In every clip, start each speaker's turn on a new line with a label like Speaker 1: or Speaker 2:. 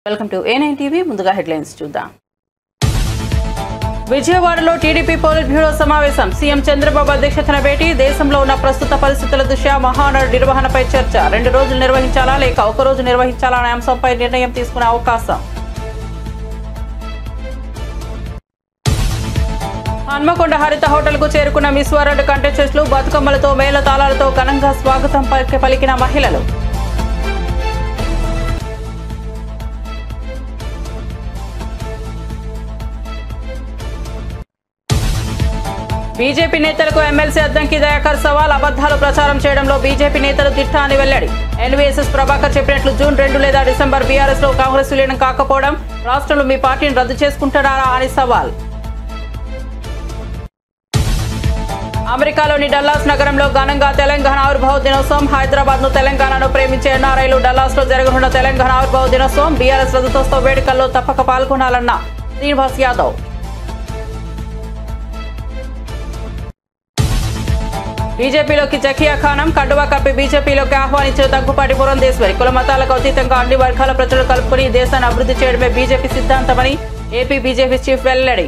Speaker 1: Welcome to A9 TV. ముందుగా headlines చూద్దాం. విజయవాడలో టీడీపీ పోలిట్ బ్యూరో సమావేశం. సీఎం చంద్రబాబు అధ్యక్షతన భేటీ. దేశంలో ఉన్న ప్రస్తుత పరిస్థితుల దృష్ట్యా మహానాడు నిర్వహణపై చర్చ. 2 రోజులు నిర్వహించాలా లేక 1 రోజు నిర్వహించాలా అనే అంశంపై నిర్ణయం తీసుకునే అవకాశం. హన్మకొండ హరిత హోటల్ కు చేరుకున్న మిస్ వరల్డ్ కంటెస్టెంట్లు బతుకమ్మలతో మేళ తాళాలతో ఘనంగా స్వాగతం పలికిన మహిళలు. బీజేపీ నేతలకు ఎమ్మెల్సీ అద్దంకి దయాకర్ సవాల్. అబద్దాలు ప్రచారం చేయడంలో బీజేపీ నేతలు దిట్టా అని వెల్లడి. ఎన్వీఎస్ఎస్ ప్రభాకర్ చెప్పినట్లు జూన్ 2 లేదా డిసెంబర్ బీఆర్ఎస్ లో కాంగ్రెస్ విలీనం కాకపోవడం, రాష్ట్రంలో మీ పార్టీని రద్దు చేసుకుంటున్నారా అని సవాల్. అమెరికాలోని డల్లాస్ నగరంలో ఘనంగా తెలంగాణ ఆవిర్భావ దినోత్సవం. హైదరాబాద్ ను తెలంగాణను ప్రేమించే ఎన్ఆర్ఐలు డల్లాస్ లో జరగనున్న తెలంగాణ ఆవిర్భావ దినోత్సవం. బీఆర్ఎస్ రజతోత్సవ వేడుకల్లో తప్పక పాల్గొనాలన్న శ్రీనివాస్ యాదవ్. బీజేపీలోకి జకియా ఖానం. కండువా కప్పి బీజేపీలోకి ఆహ్వానించిన దగ్గుపాటి పురంధేశ్వరి. కుల మతాలకు అతీతంగా అన్ని వర్గాల ప్రజలు కలుపుకుని దేశాన్ని అభివృద్ధి చేయడమే బీజేపీ సిద్ధాంతమని ఏపీ బీజేపీ చీఫ్ వెల్లడి.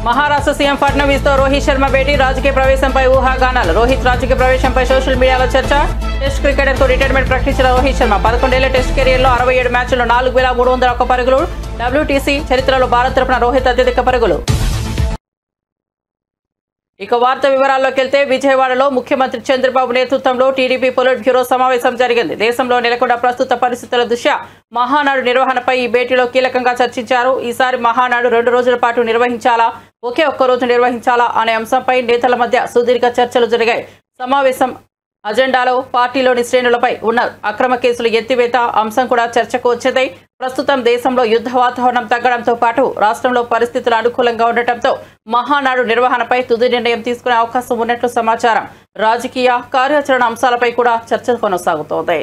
Speaker 1: మహారాష్ట్ర సీఎం ఫడ్నవీస్ తో రోహిత్ శర్మ భేటీ. రాజకీయ ప్రవేశంపై ఊహాగానాలు. రోహిత్ రాజకీయ ప్రవేశంపై సోషల్ మీడియాలో చర్చ. టెస్ట్ క్రికెటర్ కు రిటైర్మెంట్ ప్రకటించిన రోహిత్ శర్మ. 11 ఏళ్ల టెస్ట్ కెరీర్ లో 67 మ్యాచ్ల్లో 4,301 పరుగులు. WTC చరిత్రలో భారత్ తరపున రోహిత్ అత్యధిక పరుగులు. ఇక వార్త వివరాల్లోకి వెళ్తే, విజయవాడలో ముఖ్యమంత్రి చంద్రబాబు నేతృత్వంలో టీడీపీ పొలిట్ బ్యూరో సమావేశం జరిగింది. దేశంలో నెలకొన్న ప్రస్తుత పరిస్థితుల దృష్ట్యా మహానాడు నిర్వహణపై ఈ భేటీలో కీలకంగా చర్చించారు. ఈసారి మహానాడు 2 రోజుల పాటు నిర్వహించాలా, ఒకే 1 రోజు నిర్వహించాలా అనే అంశంపై నేతల మధ్య సుదీర్ఘ చర్చలు జరిగాయి. సమావేశం అజెండాలో పార్టీలోని శ్రేణులపై ఉన్న అక్రమ కేసులు ఎత్తివేత అంశం కూడా చర్చకు వచ్చింది. ప్రస్తుతం దేశంలో యుద్ధ వాతావరణం తగ్గడంతో పాటు రాష్ట్రంలో పరిస్థితులు అనుకూలంగా ఉండటంతో మహానాడు నిర్వహణపై తుది నిర్ణయం తీసుకునే అవకాశం ఉన్నట్లు సమాచారం. రాజకీయ కార్యాచరణ అంశాలపై కూడా చర్చ కొనసాగుతోంది.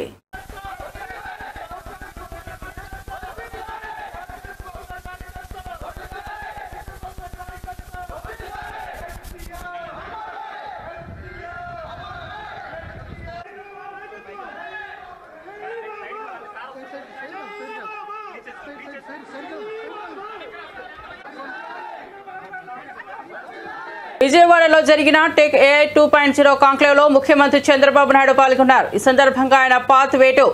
Speaker 1: విజయవాడలో జరిగిన టెక్ AI 2.0 కాంక్లేవ్ లో ముఖ్యమంత్రి చంద్రబాబు నాయుడు పాల్గొన్నారు. ఈ సందర్భంగా ఆయన pathway to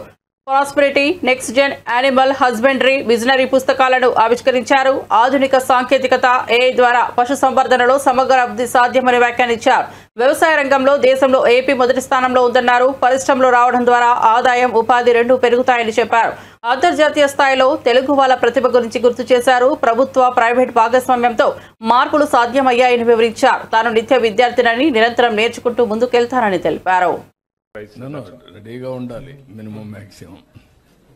Speaker 1: prosperity, next gen animal husbandry visionary పుస్తకాలను ఆవిష్కరించారు. ఆధునిక సాంకేతికత AI ద్వారా పశు సంవర్ధనలో సమగ్ర అభివృద్ధి సాధ్యమని వ్యాఖ్యానించారు. వ్యవసాయ రంగంలో దేశంలో ఏపీ మొదటి స్థానంలో ఉందన్నారు. పరిశ్రమలు రావడం ద్వారా ఆదాయం, ఉపాధి 2 పెరుగుతాయని చెప్పారు. అంతర్జాతీయ స్థాయిలో తెలుగు వాళ్ళ ప్రతిభ గురించి గుర్తు చేశారు. ప్రభుత్వ, ప్రైవేట్ భాగస్వామ్యంతో మార్పులు సాధ్యమయ్యాయని వివరించారు. తాను నిత్య విద్యార్థినని, నిరంతరం నేర్చుకుంటూ ముందుకెళ్తానని తెలిపారు.
Speaker 2: రెడీగా ఉండాలి, మినిమం మ్యాక్సిమం.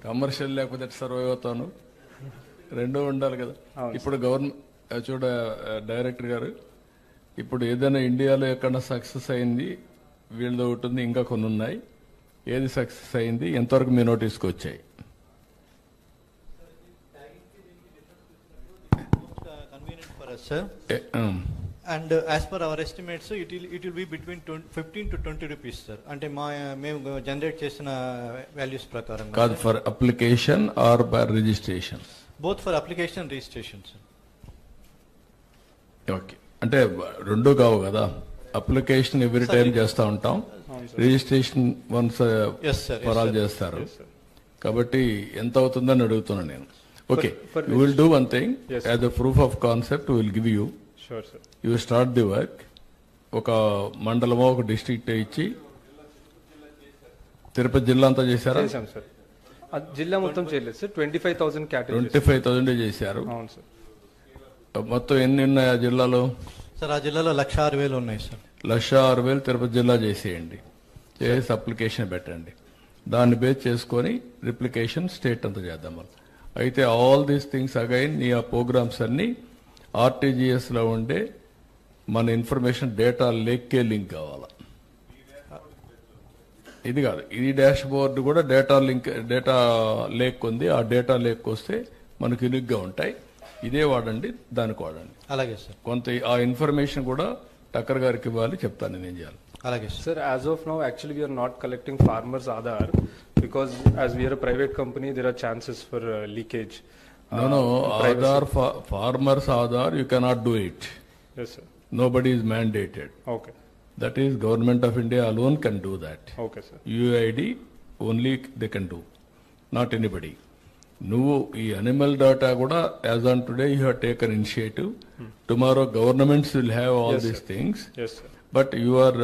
Speaker 2: కమర్షియల్ లేకపోతే సర్వైవ్ అవుతాను, 2 ఉండాలి కదా. ఇప్పుడు గవర్నమెంట్ చూడ డైరెక్టర్ గారు, ఇప్పుడు ఏదైనా ఇండియాలో ఎక్కడ సక్సెస్ అయింది వీళ్ళది ఒకటి ఉంది, ఇంకా కొన్ని ఉన్నాయి. ఏది సక్సెస్ అయింది, ఎంతవరకు మీ నోటీస్కి వచ్చాయి?
Speaker 3: And as per our estimates, it will be between 15 to 20 rupees, sir. Ante మేము జనరేట్ చేసిన వాల్యూస్ ప్రకారం
Speaker 2: కాదు, for application or for registration?
Speaker 3: Both for application and registration, sir.
Speaker 2: Okay, అంటే 2 కావు కదా. అప్లికేషన్ ఎవ్రీ టైం చేస్తూ ఉంటాం, రిజిస్ట్రేషన్ వన్స్ ఫర్ ఆల్ చేస్తారు. కాబట్టి ఎంత అవుతుందని అడుగుతున్నాను నేను. Okay, you will do one thing as a proof of concept will give you. You start the work. ఒక మండలమో ఒక డిస్ట్రిక్ట్ ఇచ్చి, తిరుపతి జిల్లా అంతా చేశారా?
Speaker 4: జిల్లా మొత్తం చేయలేదు సార్.
Speaker 2: 25,000 చేశారు. మొత్తం ఎన్ని ఉన్నాయి ఆ జిల్లాలో?
Speaker 3: సార్, ఆ జిల్లాలో 1,06,000 ఉన్నాయి సార్.
Speaker 2: 1,06,000 తిరుపతి జిల్లా చేసేయండి. చేసి అప్లికేషన్ పెట్టండి. దాన్ని బేస్ చేసుకొని రిప్లికేషన్ స్టేట్ అంతా చేద్దాం. అయితే ఆల్ దీస్ థింగ్స్ అగైన్ నీ ఆ ప్రోగ్రామ్స్ అన్ని RTGS లో ఉండే మన ఇన్ఫర్మేషన్ డేటా లేక్కే లింక్ కావాలా. ఇది కాదు, ఇది డాష్ బోర్డ్ కూడా డేటా లేక్ ఉంది. ఆ డేటా లేక్ వస్తే మనకు యూనిక్గా ఉంటాయి. ఇదే వాడండి, దానికి వాడండి.
Speaker 3: అలాగే సార్.
Speaker 2: కొంత ఆ ఇన్ఫర్మేషన్ కూడా టక్కర్ గారికి ఇవ్వాలి, చెప్తాను నేను చేయాలి.
Speaker 3: అలాగే
Speaker 4: Sir, as of now, actually we are not collecting farmers' Aadhaar because as we are a private company, there are chances for leakage.
Speaker 2: No, Aadhaar, farmers Aadhaar, you cannot do it.
Speaker 4: Yes, sir.
Speaker 2: Nobody is mandated.
Speaker 4: Okay.
Speaker 2: That is, Government of India alone can do that.
Speaker 4: Okay, sir.
Speaker 2: UID only they can do, not anybody. నువ్వు ఈ animal data కూడా as on today you have taken initiative. Tomorrow governments will have all these things.
Speaker 4: Yes, sir.
Speaker 2: But you are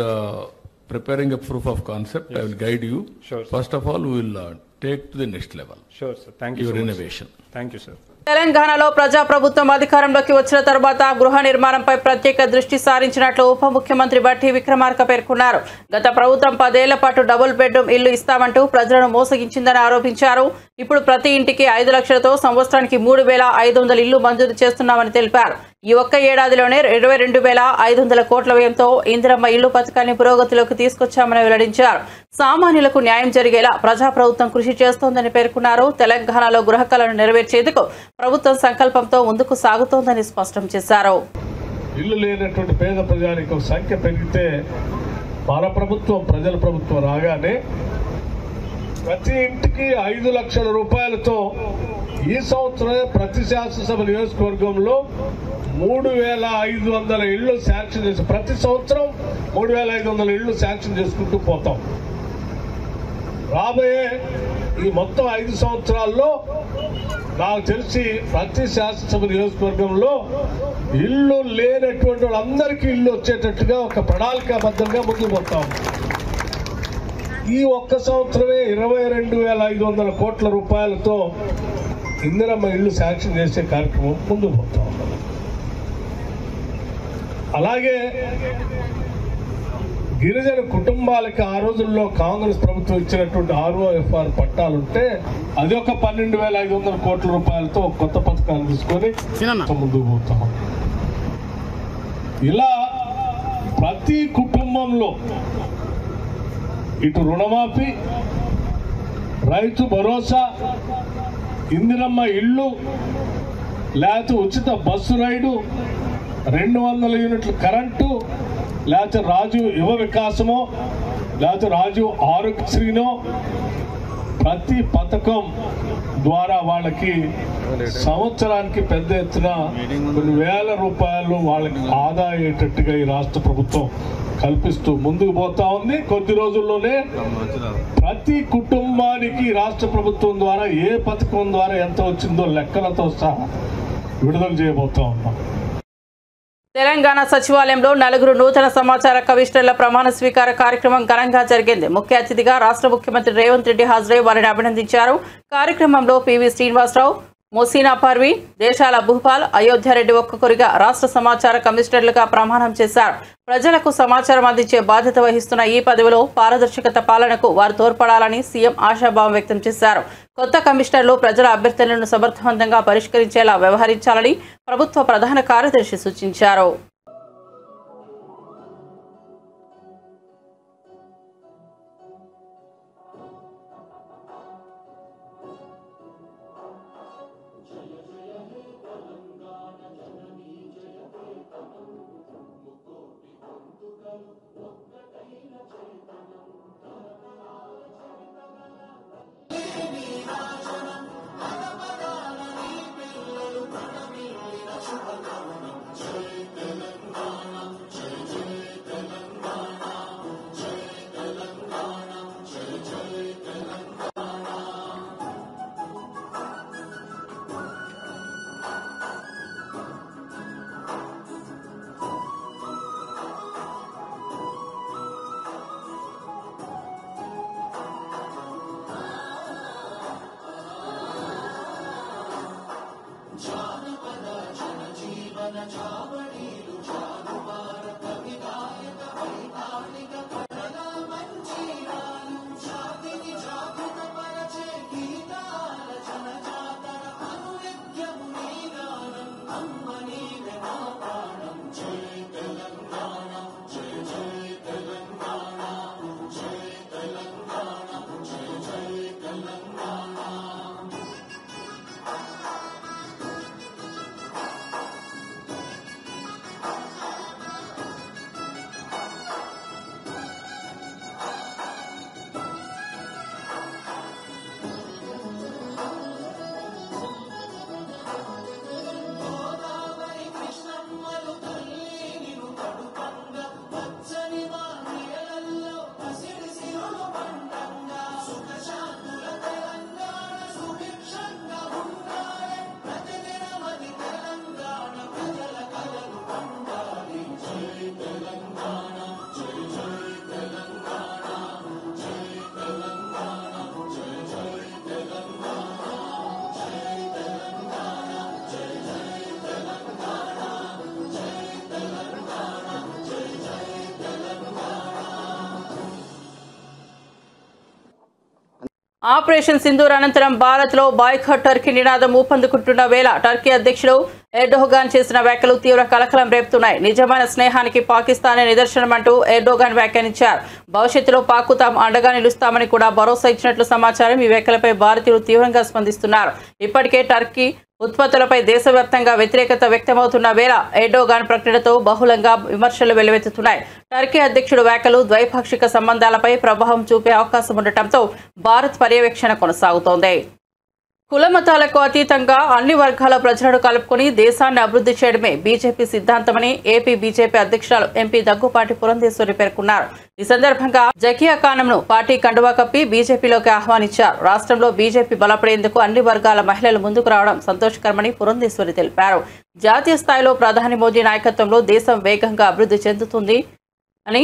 Speaker 2: preparing a proof of concept. I will guide you.
Speaker 4: Sure, sir.
Speaker 2: First of all, we will take to the next level
Speaker 4: Sure, sir. Thank you
Speaker 2: your
Speaker 4: so much.
Speaker 2: innovation.
Speaker 4: Thank you, sir.
Speaker 1: తెలంగాణలో ప్రజాప్రభుత్వం అధికారంలోకి వచ్చిన తర్వాత గృహ నిర్మాణంపై ప్రత్యేక దృష్టి సారించినట్లు ఉప ముఖ్యమంత్రి బట్టి విక్రమార్క పేర్కొన్నారు. గత ప్రభుత్వం 10 ఏళ్ల పాటు డబుల్ బెడ్రూమ్ ఇల్లు ఇస్తామంటూ ప్రజలను మోసగించిందని ఆరోపించారు. ఇప్పుడు ప్రతి ఇంటికి 5 లక్షలతో సంవత్సరానికి 3,500 ఇళ్లు మంజూరు చేస్తున్నామని తెలిపారు. ఈ ఒక్క ఏడాదిలోనే 22,500 కోట్ల వ్యయంతో ఇందిరమ్మ ఇల్లు పథకాన్ని పురోగతిలోకి తీసుకొచ్చామని వెల్లడించారు. సామాన్యులకు న్యాయం జరిగేలా ప్రజాప్రభుత్వం కృషి చేస్తోందని పేర్కొన్నారు. తెలంగాణలో గృహ కలను నెరవేర్చేందుకు ప్రభుత్వం సంకల్పంతో ముందుకు సాగుతోందని స్పష్టం చేశారు.
Speaker 5: ఇల్లు లేనటువంటి పేద ప్రజానికం సంఖ్య పెరిగితే మన ప్రభుత్వం ప్రజల ప్రభుత్వం రాగానే ప్రతి ఇంటికి 5 లక్షల రూపాయలతో ఈ సంవత్సరమే ప్రతి శాసనసభ నియోజకవర్గంలో 3,500 ఇళ్లు శాంక్షన్ చేసి ప్రతి సంవత్సరం 3,500 ఇళ్లు శాంక్షన్ చేసుకుంటూ పోతాం. రాబోయే ఈ మొత్తం 5 సంవత్సరాల్లో నాకు తెలిసి ప్రతి శాసనసభ నియోజకవర్గంలో ఇల్లు లేనటువంటి వాళ్ళందరికీ ఇల్లు వచ్చేటట్టుగా ఒక ప్రణాళికాబద్ధంగా ముందుకు పోతాం. ఈ ఒక్క సంవత్సరమే 22,500 కోట్ల రూపాయలతో ఇందిరమ్మ ఇల్లు శాంక్షన్ చేసే కార్యక్రమం ముందుకు పోతాం. అలాగే గిరిజన కుటుంబాలకి ఆ రోజుల్లో కాంగ్రెస్ ప్రభుత్వం ఇచ్చినటువంటి ROFR పట్టాలుంటే అది ఒక 12,500 కోట్ల రూపాయలతో కొత్త పథకాన్ని తీసుకొని ముందుకు పోతాం. ఇలా ప్రతి కుటుంబంలో ఇటు రుణమాఫీ, రైతు భరోసా, ఇందిరమ్మ ఇల్లు, లేకపోతే ఉచిత బస్సు రైడు, 200 యూనిట్ల కరెంటు, లేకపోతే రాజు యువ వికాసమో, లేకపోతే రాజు ఆరోగ్యశ్రీనో, ప్రతి పథకం ద్వారా వాళ్ళకి సంవత్సరానికి పెద్ద ఎత్తున కొన్ని వేల రూపాయలు వాళ్ళకి ఆదా అయ్యేటట్టుగా ఈ రాష్ట్ర ప్రభుత్వం కల్పిస్తూ ముందుకు పోతా ఉంది. కొద్ది రోజుల్లోనే ప్రతి కుటుంబానికి రాష్ట్ర ప్రభుత్వం ద్వారా ఏ పథకం ద్వారా ఎంత వచ్చిందో లెక్కలతో సహా విడుదల చేయబోతా ఉన్నాం.
Speaker 1: తెలంగాణ సచివాలయంలో 4 నూతన సమాచార కమిషనర్ల ప్రమాణ స్వీకార కార్యక్రమం ఘనంగా జరిగింది. ముఖ్య అతిథిగా రాష్ట్ర ముఖ్యమంత్రి రేవంత్ రెడ్డి హాజరై వారిని అభినందించారు. కార్యక్రమంలో పివి శ్రీనివాసరావు, మొసీనా పర్వీ, దేశాల భూపాల్, అయోధ్యారెడ్డి ఒక్కొక్కరిగా రాష్ట్ర సమాచార కమిషనర్లుగా ప్రమాణం చేశారు. ప్రజలకు సమాచారం అందించే బాధ్యత వహిస్తున్న ఈ పదవిలో పారదర్శకత పాలనకు వారు తోడ్పడాలని సీఎం ఆశాభావం వ్యక్తం చేశారు. కొత్త కమిషనర్లు ప్రజల అభ్యర్థనలను సమర్థవంతంగా పరిష్కరించేలా వ్యవహరించాలని ప్రభుత్వ ప్రధాన కార్యదర్శి సూచించారు. ఆపరేషన్ సింధూర్ అనంతరం భారత్లో బాయ్కాట్ టర్కీ నినాదం ఊపందుకుంటున్న వేళ టర్కీ అధ్యక్షుడు ఎర్డోగాన్ చేసిన వ్యాఖ్యలు తీవ్ర కలకలం రేపుతున్నాయి. నిజమైన స్నేహానికి పాకిస్తానే నిదర్శనమంటూ ఎర్డోగాన్ వ్యాఖ్యానించారు. భవిష్యత్తులో పాక్కు తాము అండగా నిలుస్తామని కూడా భరోసా ఇచ్చినట్లు సమాచారం. ఈ వ్యాఖ్యలపై భారతీయులు తీవ్రంగా స్పందిస్తున్నారు. ఇప్పటికే టర్కీ ఉత్పత్తులపై దేశవ్యాప్తంగా వ్యతిరేకత వ్యక్తమవుతున్న వేళ ఎర్డోగాన్ ప్రకటనతో బహుళంగా విమర్శలు వెల్లువెత్తుతున్నాయి. టర్కీ అధ్యక్షుడు వ్యాఖ్యలు ద్వైపాక్షిక సంబంధాలపై ప్రభావం చూపే అవకాశం ఉండటంతో భారత్ పర్యవేక్షణ కొనసాగుతోంది. కులమతాలకు అతీతంగా అన్ని వర్గాల ప్రజలను కలుపుకొని దేశాన్ని అభివృద్ధి చేయడమే బీజేపీ సిద్ధాంతమని ఏపీ బీజేపీ అధ్యక్షురాలు ఎంపీ దగ్గుపాటి పురంధేశ్వరి పేర్కొన్నారు. ఈ సందర్భంగా జకియా ఖానంను పార్టీ కండువా కప్పి బీజేపీలోకి ఆహ్వానించారు. రాష్ట్రంలో బీజేపీ బలపడేందుకు అన్ని వర్గాల మహిళలు ముందుకు రావడం సంతోషకరమని పురంధేశ్వరి తెలిపారు. జాతీయ స్థాయిలో ప్రధాని మోదీ నాయకత్వంలో దేశం వేగంగా అభివృద్ధి చెందుతుంది అని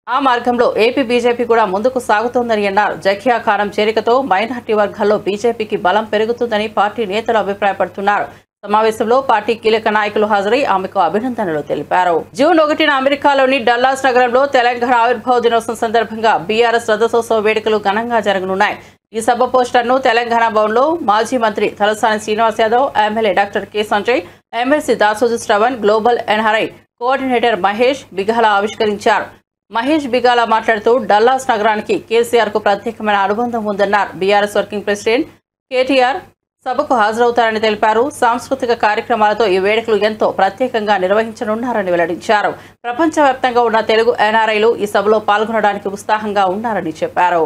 Speaker 1: ఆ మార్గంలో ఏపీ బీజేపీ కూడా ముందుకు సాగుతోందని అన్నారు. జకియా ఖానం చేరికతో మైనార్టీ వర్గాల్లో బీజేపీకి బలం పెరుగుతుందని పార్టీ నేతలు అభిప్రాయపడుతున్నారు. సమావేశంలో పార్టీ కీలక నాయకులు హాజరై ఆమెకు అభినందనలు తెలిపారు. జూన్ 1న అమెరికాలోని డల్లాస్ నగరంలో తెలంగాణ ఆవిర్భావ దినోత్సవం సందర్భంగా బీఆర్ఎస్ రథోత్సవ వేడుకలు ఘనంగా జరగనున్నాయి. ఈ సభ పోస్టర్ను తెలంగాణ భవన్లో మాజీ మంత్రి Talasani Srinivas Yadav, MLA doctor K Sanjay, MLC Dasoju Shravan, global NRI coordinator Mahesh Bigala ఆవిష్కరించారు. మహేష్ బిగాల మాట్లాడుతూ డల్లాస్ నగరానికి కేసీఆర్ కు ప్రత్యేకమైన అనుబంధం ఉందన్నారు. బీఆర్ఎస్ వర్కింగ్ ప్రెసిడెంట్ కేటీఆర్ సభకు హాజరవుతారని తెలిపారు. సాంస్కృతిక కార్యక్రమాలతో ఈ వేడుకలు ఎంతో ప్రత్యేకంగా నిర్వహించనున్నారని వెల్లడించారు. ప్రపంచవ్యాప్తంగా ఉన్న తెలుగు ఎన్ఆర్ఐలు ఈ సభలో పాల్గొనడానికి ఉత్సాహంగా ఉన్నారని చెప్పారు.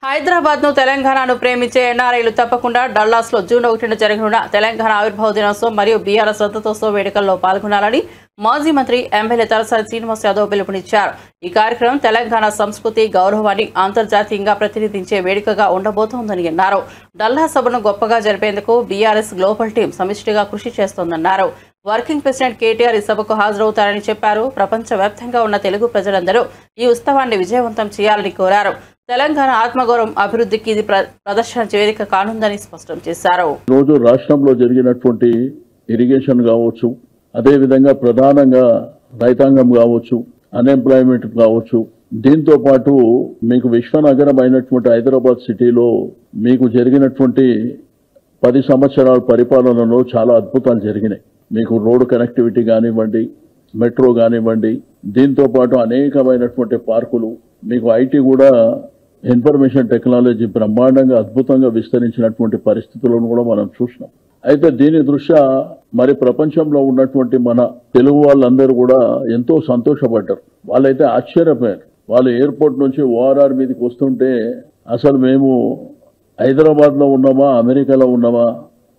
Speaker 1: హైదరాబాద్ను తెలంగాణను ప్రేమించే ఎన్ఆర్ఐలు తప్పకుండా డల్లాస్లో జూన్ 1న జరగనున్న తెలంగాణ ఆవిర్భావ దినోత్సవం మరియు బీఆర్ఎస్ రథోత్సవ వేడుకల్లో పాల్గొనాలని మాజీ మంత్రి ఎమ్మెల్యే తలసాని శ్రీనివాస్ యాదవ్ పిలుపునిచ్చారు. ఈ కార్యక్రమం తెలంగాణ సంస్కృతి గౌరవాన్ని అంతర్జాతీయంగా ప్రతినిధించే వేడుకగా ఉండబోతోందని అన్నారు. డల్లాస్ సభను గొప్పగా జరిపేందుకు బీఆర్ఎస్ గ్లోబల్ టీం సమిష్టిగా కృషి చేస్తోందన్నారు. వర్కింగ్ ప్రెసిడెంట్ కేటీఆర్ ఈ సభకు హాజరవుతారని చెప్పారు. ప్రపంచవ్యాప్తంగా ఉన్న తెలుగు ప్రజలందరూ ఈ ఉత్సవాన్ని విజయవంతం చేయాలని కోరారు. తెలంగాణ ఆత్మగౌరవం అభివృద్ధికి ఇది ప్రదర్శన వేదిక కానుందని స్పష్టం చేశారు.
Speaker 6: రోజు రాష్ట్రంలో జరిగినటువంటి ఇరిగేషన్ కావచ్చు, అదేవిధంగా ప్రధానంగా రైతాంగం కావచ్చు, అన్ఎంప్లాయ్మెంట్ కావచ్చు, దీంతో పాటు మీకు విశ్వనగరం అయినటువంటి హైదరాబాద్ సిటీలో మీకు జరిగినటువంటి 10 సంవత్సరాల పరిపాలనలో చాలా అద్భుతాలు జరిగినాయి. మీకు రోడ్డు కనెక్టివిటీ కానివ్వండి, మెట్రో కానివ్వండి, దీంతో పాటు అనేకమైనటువంటి పార్కులు, మీకు ఐటీ కూడా ఇన్ఫర్మేషన్ టెక్నాలజీ బ్రహ్మాండంగా అద్భుతంగా విస్తరించినటువంటి పరిస్థితులను కూడా మనం చూసినాం. అయితే దీని దృష్ట్యా మరి ప్రపంచంలో ఉన్నటువంటి మన తెలుగు వాళ్ళందరూ కూడా ఎంతో సంతోషపడ్డారు. వాళ్ళైతే ఆశ్చర్యపోయారు. వాళ్ళు ఎయిర్పోర్ట్ నుంచి ఓఆర్ఆర్ మీదకి వస్తుంటే అసలు మేము హైదరాబాద్లో ఉన్నామా అమెరికాలో ఉన్నామా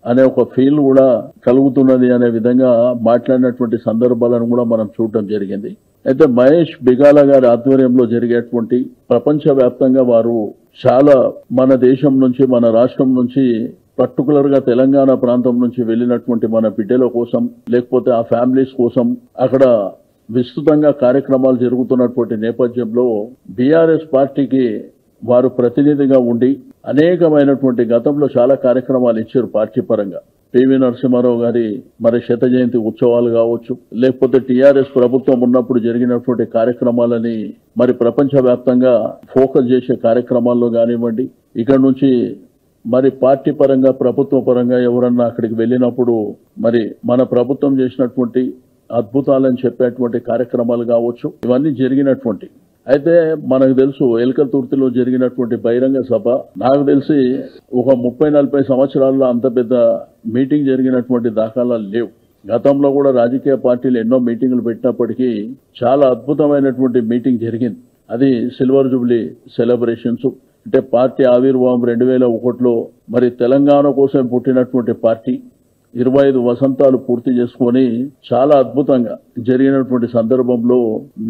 Speaker 6: అనే ఒక ఫీల్ కూడా కలుగుతున్నది అనే విధంగా మాట్లాడినటువంటి సందర్భాలను కూడా మనం చూడటం జరిగింది. అయితే మహేష్ బిగాల గారి ఆధ్వర్యంలో జరిగేటువంటి ప్రపంచవ్యాప్తంగా వారు చాలా మన దేశం నుంచి, మన రాష్ట్రం నుంచి, పర్టికులర్ గా తెలంగాణ ప్రాంతం నుంచి వెళ్ళినటువంటి మన బిడ్డల కోసం, లేకపోతే ఆ ఫ్యామిలీస్ కోసం అక్కడ విస్తృతంగా కార్యక్రమాలు జరుగుతున్నటువంటి నేపథ్యంలో బీఆర్ఎస్ పార్టీకి వారు ప్రతినిధిగా ఉండి అనేకమైనటువంటి గతంలో చాలా కార్యక్రమాలు ఇచ్చారు పార్టీ పరంగా. పివి నరసింహారావు గారి మరి 100వ జయంతి ఉత్సవాలు కావచ్చు, లేకపోతే టీఆర్ఎస్ ప్రభుత్వం ఉన్నప్పుడు జరిగినటువంటి కార్యక్రమాలని మరి ప్రపంచవ్యాప్తంగా ఫోకస్ చేసే కార్యక్రమాల్లో కానివ్వండి, ఇక్కడ నుంచి మరి పార్టీ పరంగా ప్రభుత్వ పరంగా ఎవరన్నా అక్కడికి వెళ్ళినప్పుడు మరి మన ప్రభుత్వం చేసినటువంటి అద్భుతాలని చెప్పేటువంటి కార్యక్రమాలు కావచ్చు, ఇవన్నీ జరిగినటువంటి. అయితే మనకు తెలుసు ఎల్కతుర్తిలో జరిగినటువంటి బహిరంగ సభ నాకు తెలిసి ఒక 30-40 సంవత్సరాల్లో అంత పెద్ద మీటింగ్ జరిగినటువంటి దాఖలాలు లేవు. గతంలో కూడా రాజకీయ పార్టీలు ఎన్నో మీటింగులు పెట్టినప్పటికీ చాలా అద్భుతమైనటువంటి మీటింగ్ జరిగింది. అది సిల్వర్ జూబ్లీ సెలబ్రేషన్స్. అంటే పార్టీ ఆవిర్భావం 2001లో మరి తెలంగాణ కోసం పుట్టినటువంటి పార్టీ 25 వసంతాలు పూర్తి చేసుకొని చాలా అద్భుతంగా జరిగినటువంటి సందర్భంలో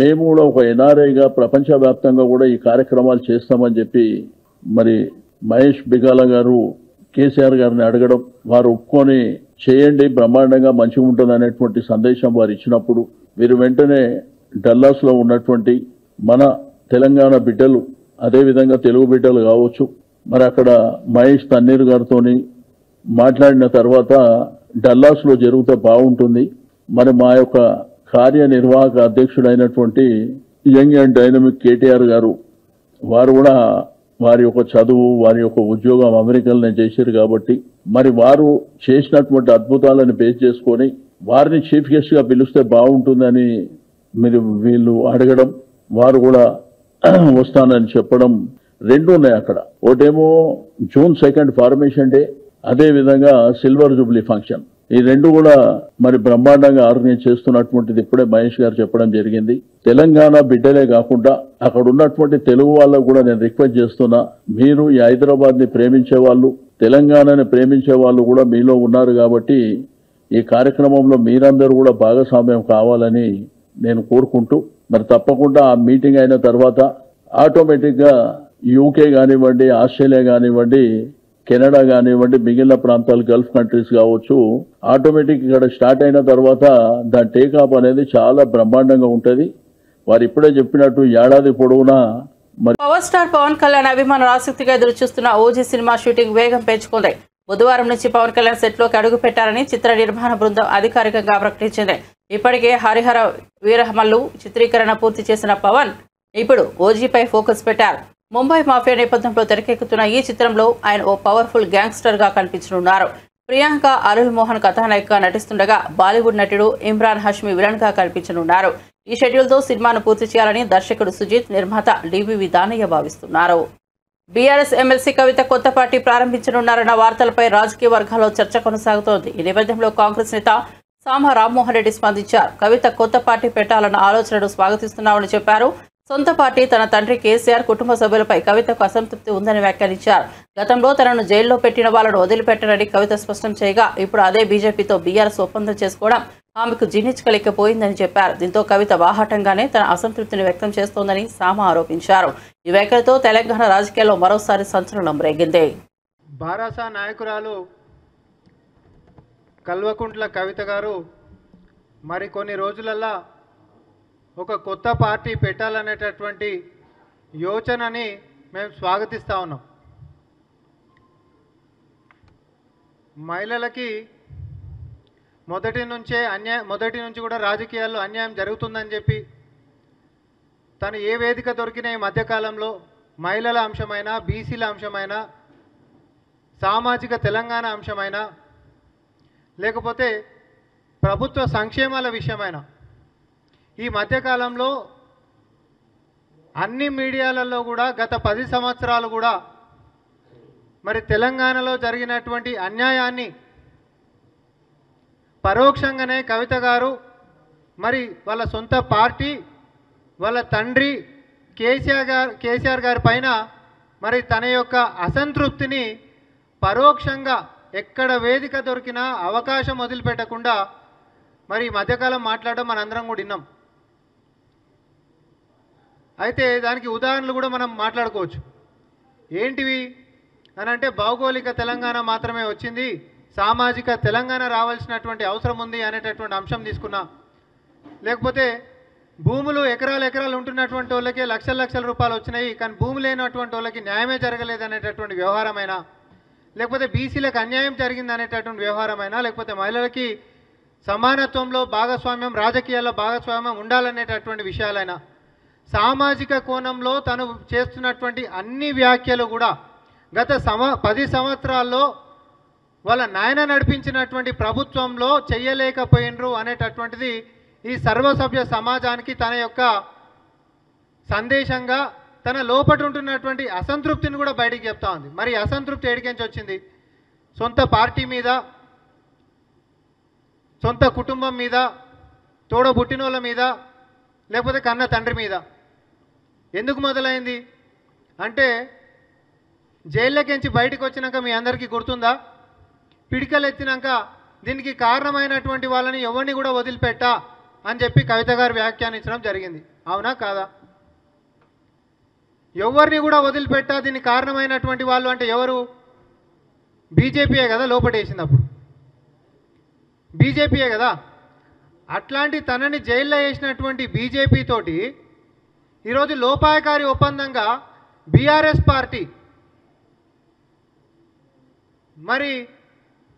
Speaker 6: మేము కూడా ఒక ఎన్ఆర్ఐగా ప్రపంచవ్యాప్తంగా కూడా ఈ కార్యక్రమాలు చేస్తామని చెప్పి మరి మహేష్ బిగాల గారు కేసీఆర్ గారిని అడగడం, వారు ఒప్పుకొని చేయండి బ్రహ్మాండంగా మంచిగా ఉంటుంది అనేటువంటి సందేశం వారు ఇచ్చినప్పుడు వీరు వెంటనే డల్లాస్ లో ఉన్నటువంటి మన తెలంగాణ బిడ్డలు, అదేవిధంగా తెలుగు బిడ్డలు కావచ్చు, మరి అక్కడ మహేష్ తన్నీరు గారితోని మాట్లాడిన తర్వాత డల్లాస్ లో జరిగితే బాగుంటుంది, మరి మా యొక్క కార్యనిర్వాహక అధ్యక్షుడైనటువంటి యంగ్ అండ్ డైనమిక్ కేటీఆర్ గారు వారు కూడా వారి యొక్క చదువు, వారి యొక్క ఉద్యోగం అమెరికాలోనే చేశారు కాబట్టి మరి వారు చేసినటువంటి అద్భుతాలను బేస్ చేసుకొని వారిని చీఫ్ గెస్ట్ గా పిలిస్తే బాగుంటుందని వీళ్ళు అడగడం, వారు కూడా వస్తానని చెప్పడం రెండు ఉన్నాయి అక్కడ. ఒకటేమో June 2 ఫార్మేషన్ డే, అదే విధంగా సిల్వర్ జూబ్లీ ఫంక్షన్. ఈ రెండు కూడా మరి బ్రహ్మాండంగా ఆర్గనైజ్ చేస్తున్నటువంటిది ఇప్పుడే మహేష్ గారు చెప్పడం జరిగింది. తెలంగాణ బిడ్డలే కాకుండా అక్కడ ఉన్నటువంటి తెలుగు వాళ్ళకు కూడా నేను రిక్వెస్ట్ చేస్తున్నా, మీరు ఈ హైదరాబాద్ ని ప్రేమించే వాళ్ళు, తెలంగాణని ప్రేమించే వాళ్ళు కూడా మీలో ఉన్నారు కాబట్టి ఈ కార్యక్రమంలో మీరందరూ కూడా భాగస్వామ్యం కావాలని నేను కోరుకుంటూ, మరి తప్పకుండా ఆ మీటింగ్ అయిన తర్వాత ఆటోమేటిక్ గా యూకే కానివ్వండి, ఆస్ట్రేలియా కానివ్వండి, కెనడా కానివ్వండి, మిగిలిన ప్రాంతాలు గల్ఫ్ కంట్రీస్ కావచ్చు, ఆటోమేటిక్ ఇక్కడ స్టార్ట్ అయిన తర్వాత దాని టేకాఫ్ అనేది చాలా బ్రహ్మాండంగా ఉంటది. వారు ఇప్పుడే చెప్పినట్టు ఏడాది పొడవునా
Speaker 1: పవర్ స్టార్ పవన్ కళ్యాణ్ అభిమానులు ఆసక్తిగా ఎదురు చూస్తున్న ఓజీ సినిమా షూటింగ్ వేగం పెంచుకుంది. బుధవారం నుంచి పవన్ కళ్యాణ్ సెట్ లోకి అడుగు పెట్టారని చిత్ర నిర్మాణ బృందం అధికారికంగా ప్రకటించింది. ఇప్పటికే హరిహర వీరమల్లు చిత్రీకరణ పూర్తి చేసిన పవన్ ఇప్పుడు ఓజీపై ఫోకస్ పెట్టారు. ముంబై మాఫియా నేపథ్యంలో తెరకెక్కుతున్న ఈ చిత్రంలో ఆయన ఓ పవర్ఫుల్ గ్యాంగ్స్టర్ గా కనిపించనున్నారు. ప్రియాంక అరుల్ మోహన్ కథానాయికగా నటిస్తుండగా బాలీవుడ్ నటుడు ఇమ్రాన్ హష్మి విలన్ గా కనిపించనున్నారు. ఈ షెడ్యూల్ తో సినిమాను పూర్తి చేయాలని దర్శకుడు సుజిత్, నిర్మాత డివివి దానయ్య భావిస్తున్నారు. బీఆర్ఎస్ ఎమ్మెల్సీ కవిత కొత్త పార్టీ ప్రారంభించనున్నారన్న వార్తలపై రాజకీయ వర్గాల్లో చర్చ కొనసాగుతోంది. ఈ నేపథ్యంలో కాంగ్రెస్ నేత సామ రామ్మోహన్ రెడ్డి స్పందించారు. కవిత కొత్త పార్టీ పెట్టాలన్న ఆలోచనను స్వాగతిస్తున్నామని చెప్పారు. సొంత పార్టీ తన తండ్రి కేసీఆర్ కుటుంబ సభ్యులపై కవితకు అసంతృప్తి ఉందని వ్యాఖ్యానించారు. గతంలో తనను జైల్లో పెట్టిన వాళ్లను వదిలిపెట్టనని కవిత స్పష్టం చేయగా ఇప్పుడు అదే బీజేపీతో బీఆర్ఎస్ ఒప్పందం చేసుకోవడం ఆమెకు జీర్ణించుకోలేకపోయిందని చెప్పారు. దీంతో కవిత బాహాటంగానే తన అసంతృప్తిని వ్యక్తం చేస్తోందని సామ ఆరోపించారు. ఈ వ్యాఖ్యలతో తెలంగాణ రాజకీయాల్లో మరోసారి సంచలనం రేగింది.
Speaker 7: బారాసా నాయకురాలు కల్వకుంట్ల కవిత గారు మరికొన్ని రోజులల్లా ఒక కొత్త పార్టీ పెట్టాలనేటటువంటి యోచనని మేము స్వాగతిస్తూ ఉన్నాం. మహిళలకి మొదటి నుంచి కూడా రాజకీయాల్లో అన్యాయం జరుగుతుందని చెప్పి తను ఏ వేదిక దొరికిన ఈ మధ్యకాలంలో మహిళల అంశమైన, బీసీల అంశమైన, సామాజిక తెలంగాణ అంశమైన, లేకపోతే ప్రభుత్వ సంక్షేమాల విషయమైన ఈ మధ్యకాలంలో అన్ని మీడియాలలో కూడా గత 10 సంవత్సరాలు కూడా మరి తెలంగాణలో జరిగినటువంటి అన్యాయాన్ని పరోక్షంగానే కవిత గారు మరి వాళ్ళ సొంత పార్టీ, వాళ్ళ తండ్రి కేసీఆర్ గారి పైన మరి తన యొక్క అసంతృప్తిని పరోక్షంగా ఎక్కడ వేదిక దొరికినా అవకాశం వదిలిపెట్టకుండా మరి ఈ మధ్యకాలం మాట్లాడడం మనందరం కూడా విన్నాం. అయితే దానికి ఉదాహరణలు కూడా మనం మాట్లాడుకోవచ్చు. ఏంటివి అని అంటే భౌగోళిక తెలంగాణ మాత్రమే వచ్చింది, సామాజిక తెలంగాణ రావాల్సినటువంటి అవసరం ఉంది అనేటటువంటి అంశం తీసుకున్నా, లేకపోతే భూములు ఎకరాలు ఉంటున్నటువంటి వాళ్ళకే లక్షల రూపాయలు వచ్చినాయి కానీ భూమి లేనటువంటి వాళ్ళకి న్యాయమే జరగలేదు అనేటటువంటి వ్యవహారమైనా, లేకపోతే బీసీలకు అన్యాయం జరిగింది అనేటటువంటి వ్యవహారమైనా, లేకపోతే మహిళలకి సమానత్వంలో భాగస్వామ్యం, రాజకీయాల్లో భాగస్వామ్యం ఉండాలనేటటువంటి విషయాలైనా, సామాజిక కోణంలో తను చేస్తున్నటువంటి అన్ని వ్యాఖ్యలు కూడా గత 10 సంవత్సరాల్లో వాళ్ళ నాయన నడిపించినటువంటి ప్రభుత్వంలో చెయ్యలేకపోయినరు అనేటటువంటిది ఈ సర్వసభ్య సమాజానికి తన యొక్క సందేశంగా తన లోపట ఉంటున్నటువంటి అసంతృప్తిని కూడా బయటికి చెప్తా ఉంది. మరి అసంతృప్తి ఎడికెంచి వచ్చింది? సొంత పార్టీ మీద, సొంత కుటుంబం మీద, తోడబుట్టినోళ్ళ మీద, లేకపోతే కన్న తండ్రి మీద. ఎందుకు మొదలైంది అంటే జైల్లోకించి బయటకు వచ్చినాక మీ అందరికీ గుర్తుందా, పిడికలు ఎత్తినాక దీనికి కారణమైనటువంటి వాళ్ళని ఎవరిని కూడా వదిలిపెట్టా అని చెప్పి కవిత గారు వ్యాఖ్యానించడం జరిగింది. అవునా కాదా? ఎవరిని కూడా వదిలిపెట్టా దీనికి కారణమైనటువంటి వాళ్ళు అంటే ఎవరు? బీజేపీయే కదా లోపటేసింది, అప్పుడు బీజేపీయే కదా. అట్లాంటి తనని జైల్లో వేసినటువంటి బీజేపీ తోటి ఈరోజు లోపాయకారి ఒప్పందంగా బీఆర్ఎస్ పార్టీ మరి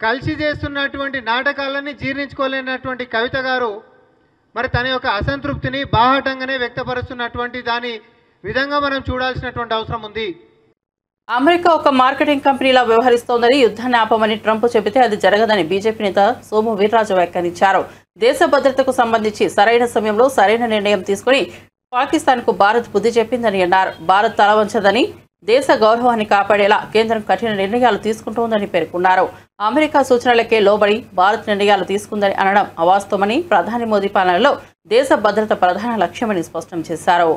Speaker 7: కలిసి చేస్తున్నటువంటి నాటకాలన్నీ జీర్ణించుకోలేనటువంటి కవిత గారు మరి తన యొక్క అసంతృప్తిని బాహాటంగానే వ్యక్తపరుస్తున్నటువంటి దాని విధంగా మనం చూడాల్సినటువంటి అవసరం ఉంది.
Speaker 1: అమెరికా ఒక మార్కెటింగ్ కంపెనీలా వ్యవహరిస్తోందని యుద్ధాన్ని ఆపమని ట్రంప్ చెబితే అది జరగదని బీజేపీ నేత సోము వీర్రాజు వ్యాఖ్యానించారు. దేశ భద్రతకు సంబంధించి సరైన సమయంలో సరైన నిర్ణయం తీసుకుని పాకిస్తాన్కు భారత్ బుద్ధి చెప్పిందని అన్నారు. భారత్ తలవంచదని, దేశ గౌరవాన్ని కాపాడేలా కేంద్రం కఠిన నిర్ణయాలు తీసుకుంటోందని పేర్కొన్నారు. అమెరికా సూచనలకే లోబడి భారత్ నిర్ణయాలు తీసుకుందని అనడం అవాస్తవమని, ప్రధాని మోదీ పాలనలో దేశ భద్రత ప్రధాన లక్ష్యమని స్పష్టం చేశారు.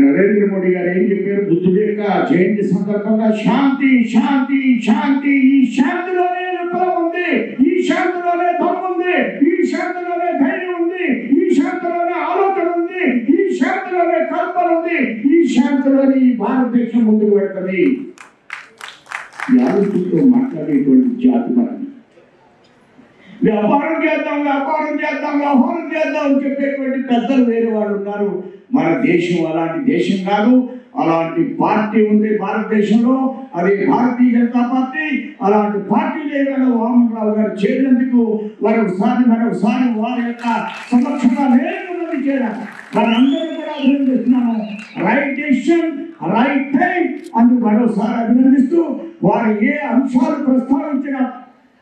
Speaker 8: నరేంద్ర మోడీ గారు ఏం చెప్పారు? బుద్ధుడి యొక్క జయంతి సందర్భంగా శాంతి శాంతి శాంతి, ఈ శాంతిలోనే విప్లవం ఉంది, ఈ శాంతిలోనే దమ్ము ఉంది, ఈ శాంతిలోనే ధైర్యం ఉంది, ఈ శాంతిలోనే ఆలోచన ఉంది, ఈ శాంతిలోనే కల్పన ఉంది, ఈ శాంతిలోనే ఈ భారతదేశం ముందుకు వెళ్తుంది. యాదృష్టితో మాట్లాడేటువంటి జాతి మనం. వ్యాపారం చేద్దాం వ్యాపారం చేద్దాం వ్యవహారం చేద్దాం అని చెప్పేటువంటి పెద్దలు వేరే వాళ్ళు ఉన్నారు. మన దేశం అలాంటి దేశం కాదు. అలాంటి పార్టీ ఉంది భారతదేశంలో, అది భారతీయ జనతా పార్టీ. అలాంటి పార్టీ లేకుండా వామనరావు గారు చేరినందుకు మరొకసారి వారి యొక్క సమక్షంగా నేర్చుకున్నది చేయాలి. వారందరూ కూడా అభినందిస్తున్నాము. రైట్ డెసిషన్, రైట్ టైం అందుకు మరోసారి అభినందిస్తూ, వారు ఏ అంశాలు ప్రస్తావించిన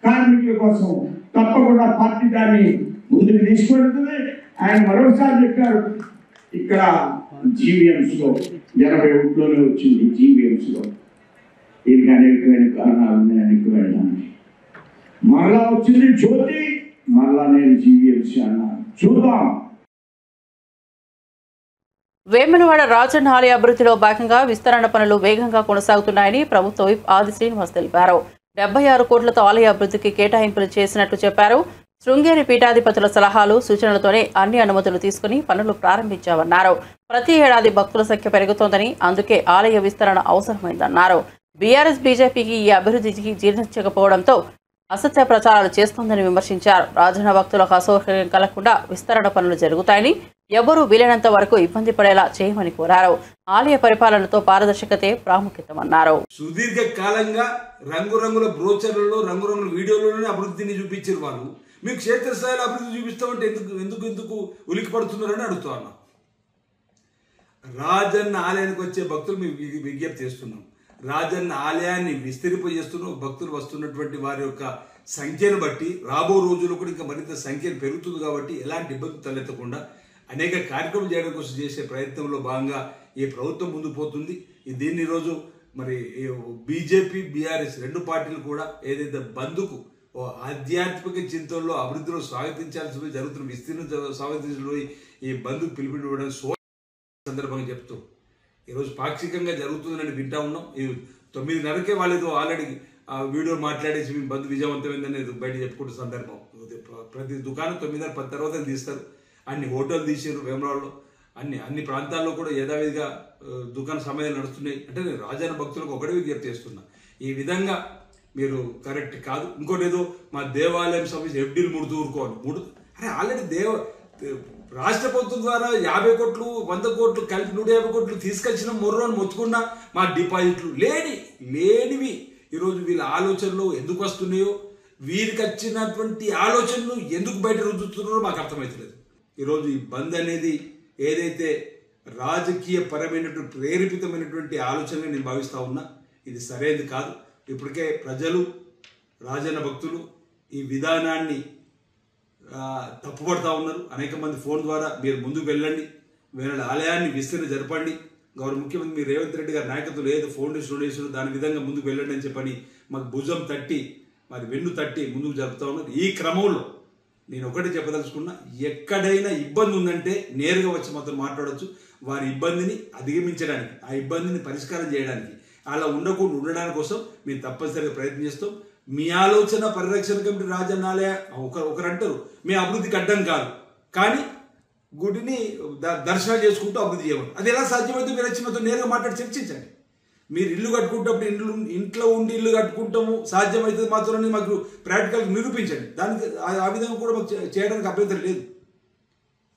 Speaker 8: కార్మికుల కోసం తప్పకుండా పార్టీ దాన్ని ముందుకు తీసుకెళ్తుంది. ఆయన మరోసారి చెప్పారు, ఇక్కడ జీవీఎంస్ లో 81లోనే వచ్చింది. జీవీఎంస్ లో దీనికి అనేకమైన కారణాలు ఉన్నాయి, అనేకమైన మరలా వచ్చింది జ్యోతి, మరలా నేను జీవీఎంసీ అన్నాను. చూద్దాం.
Speaker 1: వేములవాడ రాజన్న ఆలయ అభివృద్ధిలో భాగంగా విస్తరణ పనులు వేగంగా కొనసాగుతున్నాయని ప్రభుత్వ విప్ ఆది శ్రీనివాస్ తెలిపారు. 76 కోట్లతో ఆలయ అభివృద్ధికి కేటాయింపులు చేసినట్టు చెప్పారు. శృంగేరి పీఠాధిపతుల సలహాలు, సూచనలతోనే అన్ని అనుమతులు తీసుకుని పనులు ప్రారంభించామన్నారు. ప్రతి ఏడాది భక్తుల సంఖ్య పెరుగుతోందని, అందుకే ఆలయ విస్తరణ అవసరమైందన్నారు. బీఆర్ఎస్ బీజేపీకి ఈ అభివృద్ధికి జీర్ణించకపోవడంతో అసత్య ప్రచారాలు చేస్తోందని విమర్శించారు. రాజన్న భక్తులకు అసౌకర్యం కలగకుండా విస్తరణ పనులు జరుగుతాయని, ఎవరూ వీలైనంత వరకు ఇబ్బంది పడేలా చేయమని కోరారు. ఆలయ పరిపాలనతో పారదర్శకతే ప్రాముఖ్యతమన్నారు.
Speaker 9: సుదీర్ఘ కాలంగా రంగురంగుల బ్రోచర్లలో, రంగురంగుల వీడియోలలోనే అభివృద్ధిని చూపించారు వాళ్ళు. మీకు క్షేత్రస్థాయిలో అభివృద్ధి చూపిస్తామంటే ఎందుకు ఉలికి పడుతున్నారని అడుగుతున్నా. రాజన్న ఆలయానికి వచ్చే భక్తులు మేము విజ్ఞప్తి చేస్తున్నాం. రాజన్న ఆలయాన్ని విస్తరింపజేస్తున్నాం. భక్తులు వస్తున్నటువంటి వారి యొక్క సంఖ్యను బట్టి రాబో రోజుల్లో కూడా ఇంకా మరింత సంఖ్యను పెరుగుతుంది. కాబట్టి ఎలాంటి ఇబ్బంది తలెత్తకుండా అనేక కార్యక్రమాలు చేయడం కోసం చేసే ప్రయత్నంలో భాగంగా ఈ ప్రభుత్వం ముందుకు పోతుంది. దీన్ని ఈరోజు మరి బీజేపీ, బీఆర్ఎస్ రెండు పార్టీలు కూడా ఏదైతే బంద్కు ఆధ్యాత్మిక చింతనలో అభివృద్ధిలో స్వాగతించాల్సి జరుగుతున్న విస్తీర్ణ స్వాగతించడంలో ఈ బంద్కు పిలుపునివ్వడం సందర్భంగా చెప్తూ ఈరోజు పాక్షికంగా జరుగుతుందని వింటా ఉన్నాం. 9:30కే వాళ్ళు ఆల్రెడీ వీడియో మాట్లాడేసి మేము బంద్ విజయవంతమైందని బయట చెప్పుకుంటున్న సందర్భం. ప్రతి దుకాణం 9:10 తర్వాత తీస్తారు. అన్ని హోటల్ తీసారు వేమరాడలో, అన్ని ప్రాంతాల్లో కూడా యథావిధిగా దుకాణ సమయాలు నడుస్తున్నాయి. అంటే నేను రాజన్న భక్తులకు ఒకటే విజ్ఞప్తి చేస్తున్నా, ఈ విధంగా మీరు కరెక్ట్ కాదు. ఇంకోటి ఏదో మా దేవాలయం సమస్య ఎఫ్డీలు ఊరుకోవాలి. అరే ఆల్రెడీ రాష్ట్ర ప్రభుత్వం ద్వారా 50 కోట్లు 100 కోట్లు కలిపి 150 కోట్లు తీసుకొచ్చిన మొర్రోని మొత్తుకున్నా మా డిపాజిట్లు లేనివి ఈరోజు వీళ్ళ ఆలోచనలు ఎందుకు వస్తున్నాయో, వీరికి వచ్చినటువంటి ఆలోచనలు ఎందుకు బయట రుద్దుతున్నారో మాకు అర్థమవుతలేదు. ఈరోజు ఈ బంద్ అనేది ఏదైతే రాజకీయ పరమైనటువంటి ప్రేరేపితమైనటువంటి ఆలోచనగా నేను భావిస్తా ఉన్నా, ఇది సరైనది కాదు. ఇప్పటికే ప్రజలు, రాజన్న భక్తులు ఈ విధానాన్ని తప్పుపడతా ఉన్నారు. అనేక మంది ఫోన్ ద్వారా మీరు ముందుకు వెళ్ళండి, వీళ్ళ ఆలయాన్ని విస్తరణ జరపండి, గౌరవ ముఖ్యమంత్రి మీరు రేవంత్ రెడ్డి గారి నాయకత్వంలో ఏదో ఫౌండేషన్ దాని విధంగా ముందుకు వెళ్ళండి అని చెప్పని మాకు భుజం తట్టి మరి వెన్ను తట్టి ముందుకు జరుపుతా ఉన్నారు. ఈ క్రమంలో నేను ఒకటి చెప్పదలుచుకున్నా, ఎక్కడైనా ఇబ్బంది ఉందంటే నేరుగా వచ్చి మాతో మాట్లాడవచ్చు. వారి ఇబ్బందిని అధిగమించడానికి, ఆ ఇబ్బందిని పరిష్కారం చేయడానికి, అలా ఉండడానికి కోసం మేము తప్పనిసరిగా ప్రయత్నం చేస్తాం. మీ ఆలోచన పరిరక్షణ కమిటీ రాజన్న ఆలయ ఒకరు అంటారు మేము అభివృద్ధికి అడ్డం కాదు, కానీ గుడిని దర్శనం చేసుకుంటూ అభివృద్ధి చేయమని. అది ఎలా సాధ్యమైతే మీరు వచ్చి మాతో నేరుగా మాట్లాడి చర్చించండి. మీరు ఇల్లు కట్టుకుంటప్పుడు ఇంట్లో ఉండి ఇల్లు కట్టుకుంటాము సాధ్యమవుతుంది మాత్రమే మాకు ప్రాక్టికల్గా నిరూపించండి. దానికి ఆ విధంగా కూడా మాకు చేయడానికి అభ్యంతరం లేదు.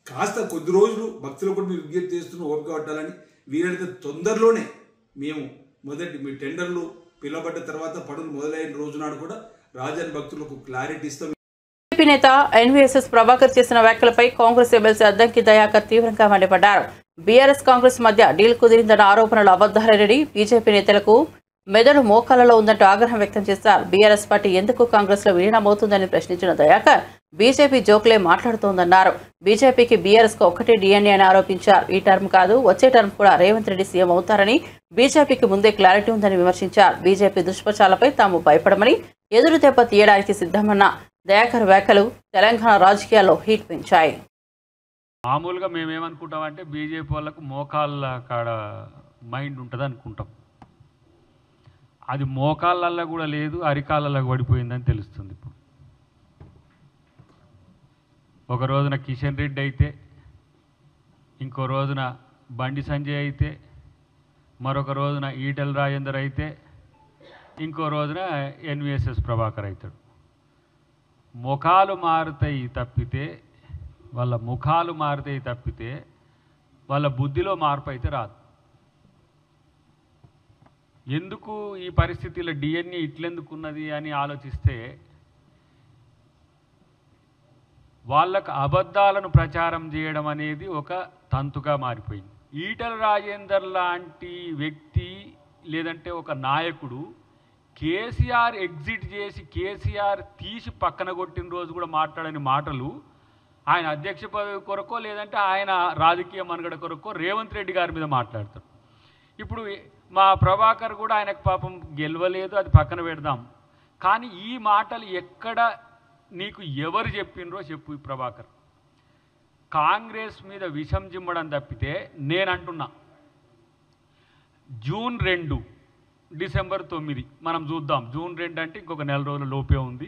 Speaker 9: కాస్త కొద్ది రోజులు భక్తులు కూడా మీరు విజ్ఞప్తి చేస్తున్న ఓపిక పట్టాలని, వీలైతే తొందరలోనే మేము మీ టెండర్లు పిలువబడ్డ తర్వాత పనులు మొదలైన రోజు నాడు కూడా రాజన్న భక్తులకు క్లారిటీ ఇస్తాం.
Speaker 1: బీజేపీ నేత ఎన్వీఎస్ఎస్ ప్రభాకర్ చేసిన వ్యాఖ్యలపై కాంగ్రెస్ ఎమ్మెల్సీ అద్దంకి దయాకర్ తీవ్రంగా మండిపడ్డారు. బీఆర్ఎస్ కాంగ్రెస్ మధ్య డీల్ కుదిరిందన్న ఆరోపణలు అబద్ధాలని బీజేపీ నేతలకు మెదడు మోకాలలో ఉందంటూ ఆగ్రహం వ్యక్తం చేశారు. బీఆర్ఎస్ పార్టీ ఎందుకు కాంగ్రెస్ లో విలీనమవుతుందని ప్రశ్నించిన దయాకర్ బీజేపీ జోక్లే మాట్లాడుతోందన్నారు. బీజేపీకి బీఆర్ఎస్ కు ఒక్కటే డిఎన్ఏ అని ఆరోపించారు. ఈ టర్మ్ కాదు, వచ్చే టర్మ్ కూడా రేవంత్ రెడ్డి సీఎం అవుతారని బీజేపీకి ముందే క్లారిటీ ఉందని విమర్శించారు. బీజేపీ దుష్ప్రచారాలపై తాము భయపడమని, ఎదురు దెబ్బ తీయడానికి సిద్ధమన్న దయాకర్ వ్యాఖ్యలు తెలంగాణ రాజకీయాల్లో హీట్ పెంచాయి.
Speaker 10: మామూలుగా మేమేమనుకుంటామంటే బీజేపీ వాళ్ళకు మోకాళ్ళ కాడ మైండ్ ఉంటుంది అనుకుంటాం. అది మోకాళ్ళల్లో కూడా లేదు, అరికాళ్ళలో పడిపోయిందని తెలుస్తుంది. ఇప్పుడు ఒక రోజున కిషన్ రెడ్డి అయితే, ఇంకో రోజున బండి సంజయ్ అయితే, మరొక రోజున ఈటెల రాజేందర్ అయితే, ఇంకో రోజున ఎన్వీఎస్ఎస్ ప్రభాకర్ అవుతాడు. ముఖాలు మారుతాయి తప్పితే వాళ్ళ బుద్ధిలో మార్పు అయితే రాదు. ఎందుకు ఈ పరిస్థితిలో డిఎన్ఏ ఇట్లెందుకు ఉన్నది అని ఆలోచిస్తే వాళ్ళకు అబద్ధాలను ప్రచారం చేయడం అనేది ఒక తంతుగా మారిపోయింది. ఈటెల రాజేందర్ లాంటి వ్యక్తి లేదంటే ఒక నాయకుడు కేసీఆర్ ఎగ్జిట్ చేసి కేసీఆర్ తీసి పక్కన కొట్టిన రోజు కూడా మాట్లాడని మాటలు ఆయన అధ్యక్ష పదవి కొరకో లేదంటే ఆయన రాజకీయ మనుగడ కొరకో రేవంత్ రెడ్డి గారి మీద మాట్లాడతారు. ఇప్పుడు మా ప్రభాకర్ కూడా ఆయనకు పాపం గెలవలేదు, అది పక్కన పెడదాం. కానీ ఈ మాటలు ఎక్కడ నీకు ఎవరు చెప్పినరో చెప్పు. ప్రభాకర్ కాంగ్రెస్ మీద విషం జిమ్మడం తప్పితే నేను అంటున్నా, జూన్ 2 డిసెంబర్ 9 మనం చూద్దాం. జూన్ 2 అంటే ఇంకొక నెల రోజుల లోపే ఉంది.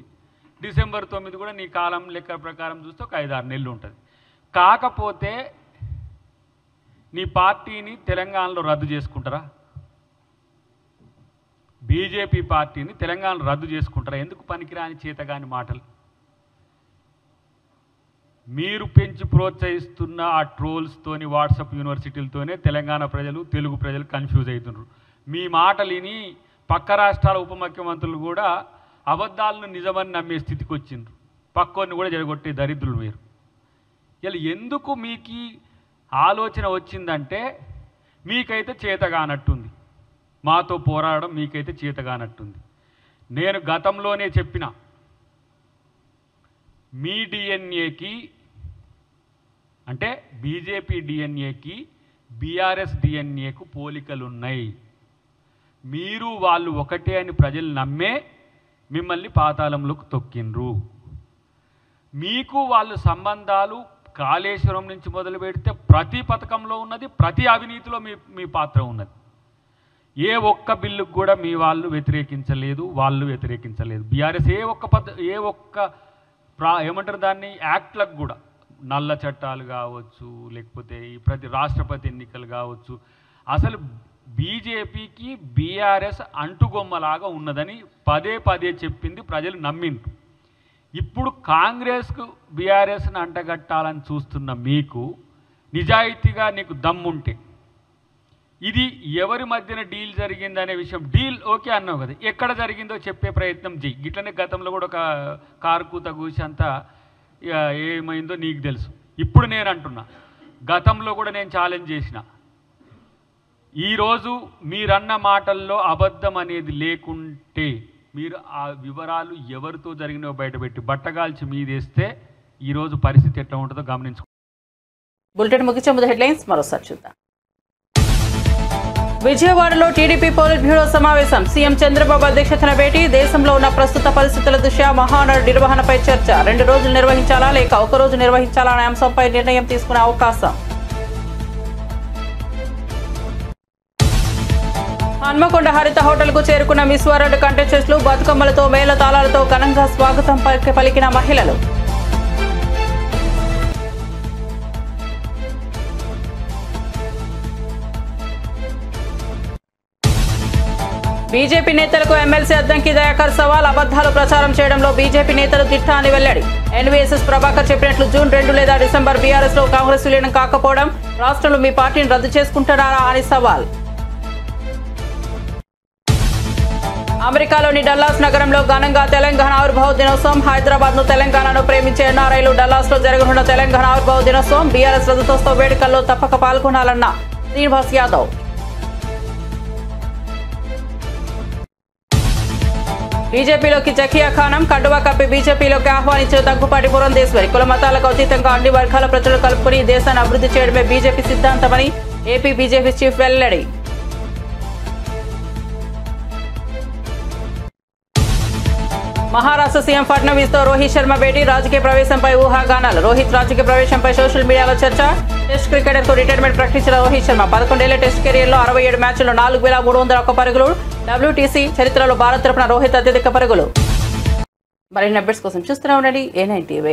Speaker 10: డిసెంబర్ 9 కూడా నీ కాలం లెక్క ప్రకారం చూస్తే ఒక 5-6 నెలలు ఉంటుంది. కాకపోతే నీ పార్టీని తెలంగాణలో రద్దు చేసుకుంటారా? బీజేపీ పార్టీని తెలంగాణలో రద్దు చేసుకుంటారా? ఎందుకు పనికిరాని చేతగాని మాటలు? మీరు పెంచి ప్రోత్సహిస్తున్న ఆ ట్రోల్స్తోని వాట్సాప్ యూనివర్సిటీలతోనే తెలంగాణ ప్రజలు తెలుగు ప్రజలు కన్ఫ్యూజ్ అవుతున్నారు. మీ మాటలు విని పక్క రాష్ట్రాల ఉప ముఖ్యమంత్రులు కూడా అబద్ధాలను నిజమని నమ్మే స్థితికి వచ్చిండ్రు. పక్కోని కూడా జరగొట్టే దరిద్రులు మీరు. ఇలా ఎందుకు మీకు ఆలోచన వచ్చిందంటే మీకైతే చేతగానట్టుంది, మాతో పోరాడడం మీకైతే చేతగానట్టుంది. నేను గతంలోనే చెప్పిన మీ డిఎన్ఏకి అంటే బీజేపీ డిఎన్ఏకి బీఆర్ఎస్ డిఎన్ఏకు పోలికలున్నాయి. మీరు వాళ్ళు ఒకటే అని ప్రజలు నమ్మే మిమ్మల్ని పాతాళంలోకి తొక్కిండ్రు. మీకు వాళ్ళు సంబంధాలు కాళేశ్వరం నుంచి మొదలు పెడితే ప్రతి పథకంలో ఉన్నది, ప్రతి అవినీతిలో మీ పాత్ర ఉన్నది. ఏ ఒక్క బిల్లుకు కూడా మీ వాళ్ళు వ్యతిరేకించలేదు, వాళ్ళు వ్యతిరేకించలేదు. బీఆర్ఎస్ ఏ ఒక్క ఏమంటారు దాన్ని యాక్ట్లకు కూడా, నల్ల చట్టాలు కావచ్చు, లేకపోతే ఈ ప్రతి రాష్ట్రపతి ఎన్నికలు కావచ్చు, అసలు బీజేపీకి బీఆర్ఎస్ అంటుగొమ్మలాగా ఉన్నదని పదే పదే చెప్పింది, ప్రజలు నమ్మిండ్రు. ఇప్పుడు కాంగ్రెస్కు బీఆర్ఎస్ని అంటగట్టాలని చూస్తున్న మీకు నిజాయితీగా నీకు దమ్ముంటే ఇది ఎవరి మధ్యన డీల్ జరిగిందనే విషయం, డీల్ ఓకే అన్నావు కదా, ఎక్కడ జరిగిందో చెప్పే ప్రయత్నం చెయ్యి. గిట్లనే గతంలో కూడా ఒక కారు కూత కూసి అంతా ఏమైందో నీకు తెలుసు. ఇప్పుడు నేను అంటున్నా, గతంలో కూడా నేను ఛాలెంజ్ చేసిన, ఈరోజు మీరన్న మాటల్లో అబద్ధం అనేది లేకుంటే మీరు ఆ వివరాలు ఎవరితో జరిగినో బయటపెట్టి బట్టగాల్చి మీదేస్తే ఈరోజు పరిస్థితి ఎట్లా ఉంటుందో గమనించుకో.
Speaker 1: బులెటిన్ ముగించే ముందు హెడ్లైన్స్ మరోసారి చూద్దాం. విజయవాడలో టీడీపీ పోలిట్ బ్యూరో సమావేశం. సీఎం చంద్రబాబు అధ్యక్షతన భేటీ. దేశంలో ఉన్న ప్రస్తుత పరిస్థితుల దృష్ట్యా మహానాడు నిర్వహణపై చర్చ. 2 రోజులు నిర్వహించాలా లేక 1 రోజు నిర్వహించాలా అనే అంశంపై నిర్ణయం తీసుకునే అవకాశం. హన్మకొండ హరిత హోటల్ కు చేరుకున్న మిస్ వరల్డ్ కంటెస్టెంట్లు బతుకమ్మలతో మేళ తాళాలతో ఘనంగా స్వాగతం పలికిన మహిళలు. బీజేపీ నేతలకు ఎమ్మెల్సీ అద్దంకి దయాకర్ సవాల్. అబద్ధాలు ప్రచారం చేయడంలో బీజేపీ నేతలు దిట్టా అని వెల్లడి. ఎన్వీఎస్ఎస్ ప్రభాకర్ చెప్పినట్లు జూన్ 2 లేదా డిసెంబర్ బీఆర్ఎస్ లో కాంగ్రెస్ విలీనం కాకపోవడం, రాష్ట్రంలో మీ పార్టీని రద్దు చేసుకుంటున్నారా అని సవాల్. అమెరికాలోని డల్లాస్ నగరంలో ఘనంగా తెలంగాణ ఆవిర్భావ దినోత్సవం. హైదరాబాద్ ను తెలంగాణను ప్రేమించే ఎన్ఆర్ఐలు డల్లాస్ లో జరగనున్న తెలంగాణ ఆవిర్భావ దినోత్సవం. బీఆర్ఎస్ రజతోత్సవ వేడుకల్లో తప్పక పాల్గొనాలన్న శ్రీనివాస్ యాదవ్. బీజేపీలోకి జకియా ఖానం. కండువా కప్పి బీజేపీలోకి ఆహ్వానించిన దగ్గుపాటి పురంధేశ్వరి. కుల మతాలకు అతీతంగా అన్ని వర్గాల ప్రజలు కలుపుకుని దేశాన్ని అభివృద్ధి చేయడమే బీజేపీ సిద్ధాంతమని ఏపీ బీజేపీ చీఫ్ వెల్లడి. మహారాష్ట్ర సీఎం ఫడ్నవీస్ తో రోహిత్ శర్మ భేటీ. రాజకీయ ప్రవేశంపై ఊహాగానాలు. రోహిత్ రాజకీయ ప్రవేశంపై సోషల్ మీడియాలో చర్చ. టెస్ట్ క్రికెటర్ కు రిటైర్మెంట్ ప్రకటించిన రోహిత్ శర్మ 11 ఏళ్ల టెస్ట్ కెరీర్ లో 67 మ్యాచ్ల్లో 4,301 పరుగులు. WTC చరిత్రలో భారత్ తరపున రోహిత్ అత్యధిక పరుగులు. మరిన్ని అప్డేట్స్ కోసం చూస్తూనే ఉండండి A9 TV.